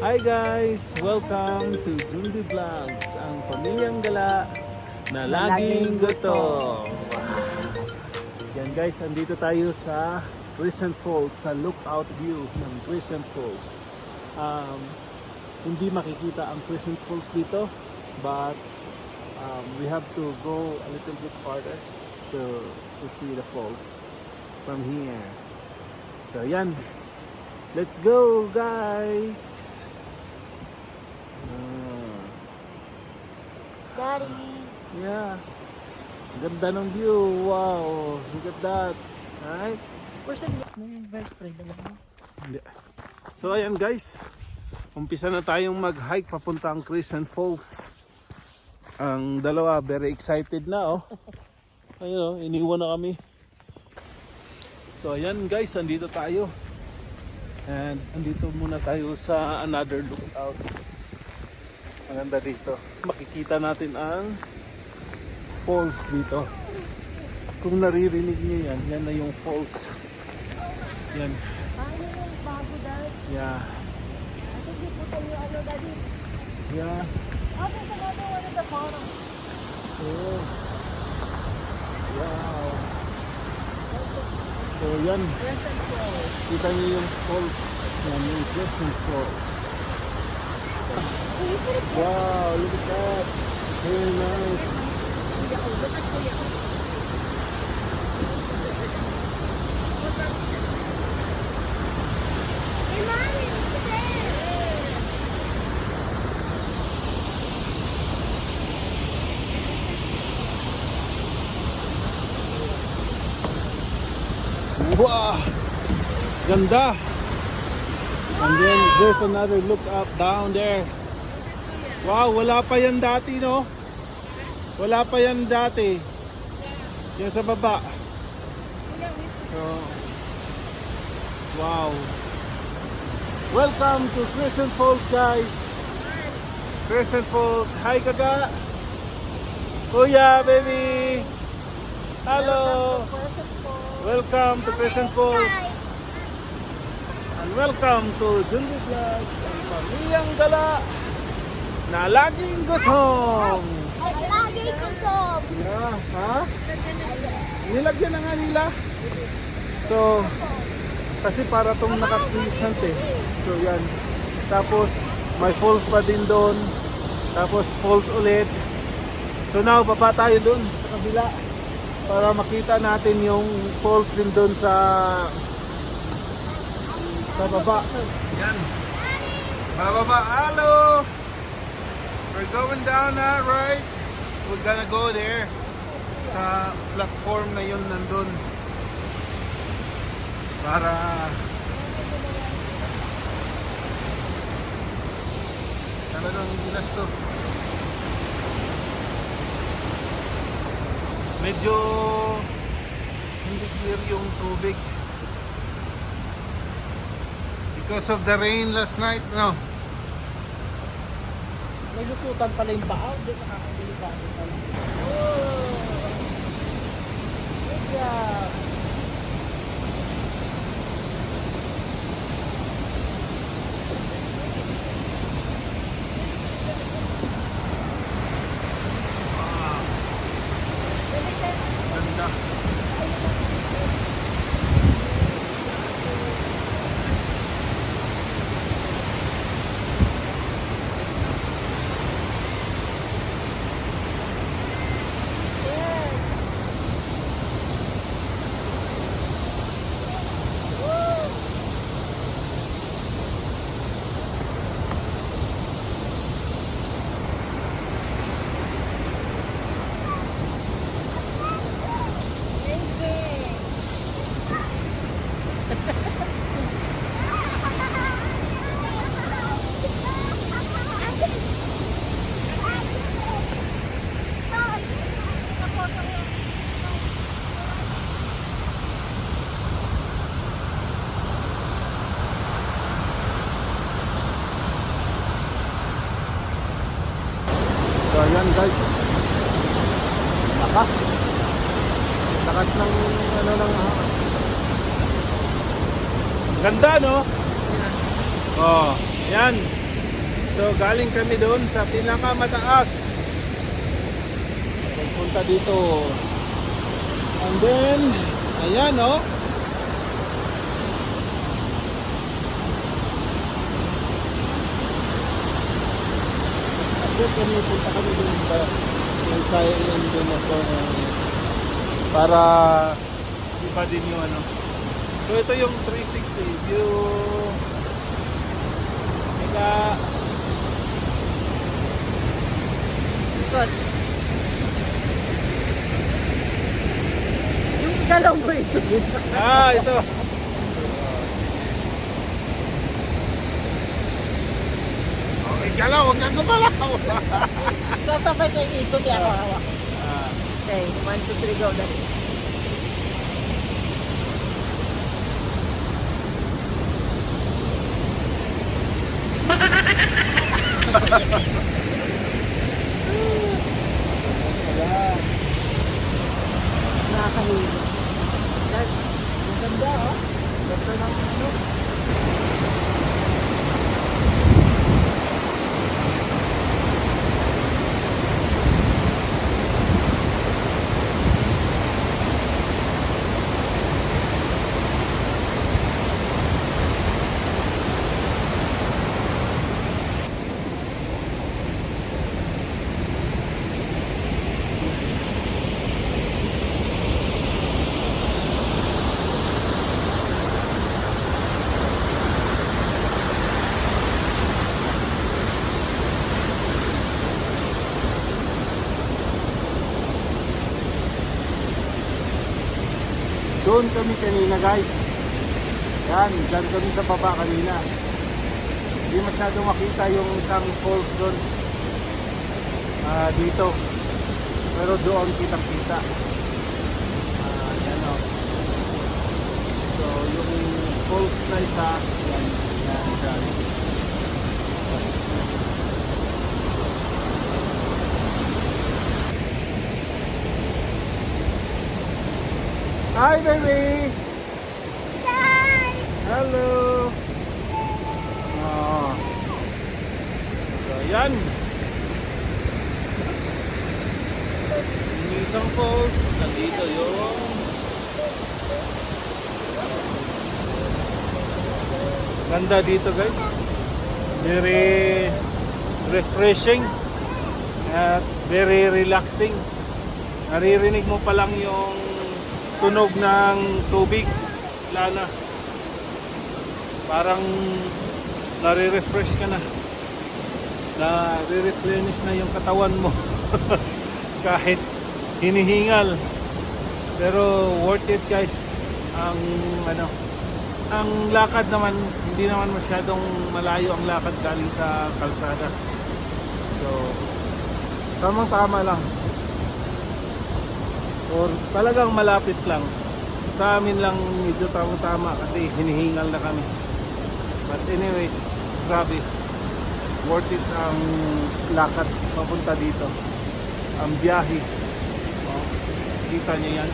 Hi guys! Welcome to Junbi Vlogs, ang pamilyang gala na laging gutom. Yan guys, andito tayo sa Crescent Falls, sa lookout view ng Crescent Falls. Hindi makikita ang Crescent Falls dito, but we have to go a little bit farther to see the falls from here. So yan, let's go guys! Daddy. Yeah. Ganda ng view. Wow. Look at that. Right? Where's the verse 3? Hindi. So ayan guys. Umpisa na tayong mag-hike papunta ang Crescent Falls. Ang dalawa very excited na oh. Ayun oh, iniwan na kami. So ayan guys, andito tayo. And andito muna tayo sa another lookout. Maganda dito. Makikita natin ang falls dito. Kung naririnig niyo yan, yan na yung falls. Yan. Ano yung bago, Dad? Yeah. I think you put on your ano, Daddy. Yeah. Oh, there's another one at the bottom. Oh. Wow. So yan. Crescent Falls. Kita niyo yung falls. Yan yung Crescent Falls. Wow, look at that. Very nice. Hey, Mommy, look at there. Wow! Ganda! And then there's another look up down there. Wow, wala pa yan dati, no? Wala pa yan dati. Yan sa baba. So, wow. Welcome to Crescent Falls, guys. Crescent Falls. Hi, Kaga. Kuya, baby. Hello. Crescent Falls. Welcome to Crescent Falls. And welcome to Junbi Vlogs, ang pamilyang gala na laging gutom. Ay, lagi gutom. Yeah, ha? Nilagyan na nga nila. So, kasi para tong naka-crescent eh. So yan. Tapos, may falls pa din doon. Tapos falls ulit. So now, baba tayo doon sa kabila. Para makita natin yung falls din doon sa baba. Yan. Bababa. Hello! We're going down now, right? We're gonna go there. Sa platform na yun nandun. Para talagang ginastos. Medyo hindi clear yung tubig. Because of the rain last night, no? May lusutan pala yung baaw. Doon nakakabili pala. Oh! Good job! Ganda. So ayan guys. Lakas. Lakas ng ano ng ganda no? Oh, yan. So galing kami doon sa pinakamataas. Punta dito. And then, ayan oh. Doon kami, punta kami doon sa sayang doon ako para iba din yung ano. So ito yung 360 view. Ika Good. Yung galong ko ito. ito. Okay, galaw, huwag kang gumalaw. Sasabay ko yung ikot yung hawak. Okay, 1, 2, 3, go. Dali. Nakakahilig. Ang ganda, oh. Ganda ng ano. Doon kami kanina guys. Yan, dyan kami sa baba kanina. Hindi masyadong makita yung isang falls doon. Dito. Pero doon kitang kita. Yan o. So yung falls na isa, yan, yan, yan. Hi baby! Hi! Hello! So yan. Yung isang falls, nandito yung ganda dito guys. Very refreshing at very relaxing. Naririnig mo pa lang yung tunog ng tubig. Wala na. Parang nare-refresh ka na. Nare-replenish na yung katawan mo. Kahit hinihingal. Pero worth it guys. Ang ano, ang lakad naman hindi naman masyadong malayo ang lakad galing sa kalsada. So tamang-tama lang. Or talagang malapit lang. Sa amin lang medyo tama-tama kasi hinihingal na kami. But anyways, grabe. Worth it ang lakad papunta dito. Ang biyahe. Oh, kita niyo yan.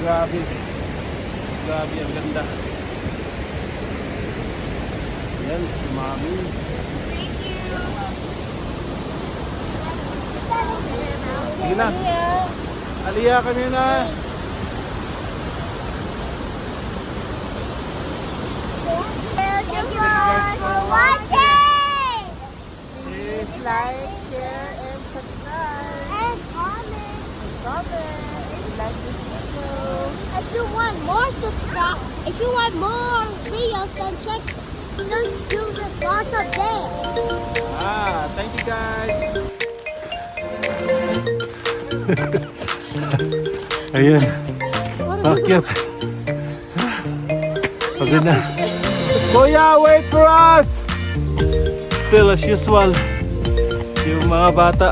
Grabe. Grabe, ang ganda. Yan, si Mami. Sige na. Aliyah kami na. Thank you guys for watching! Please like, share, and subscribe. And comment. Comment. If you like this video. If you want more subscribe, if you want more videos, then check the box up there. Thank you guys. Ayan. Akyat. Pagod na. Kuya, wait for us! Still as usual. Yung mga bata.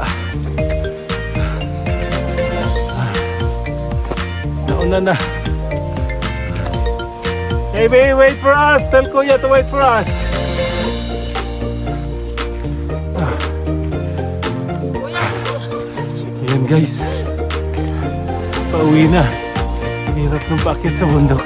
Nauna na. Hey baby, wait for us! Tell Kuya to wait for us. Ayan guys. Pauwi na. Hirap ng bakit sa bundok.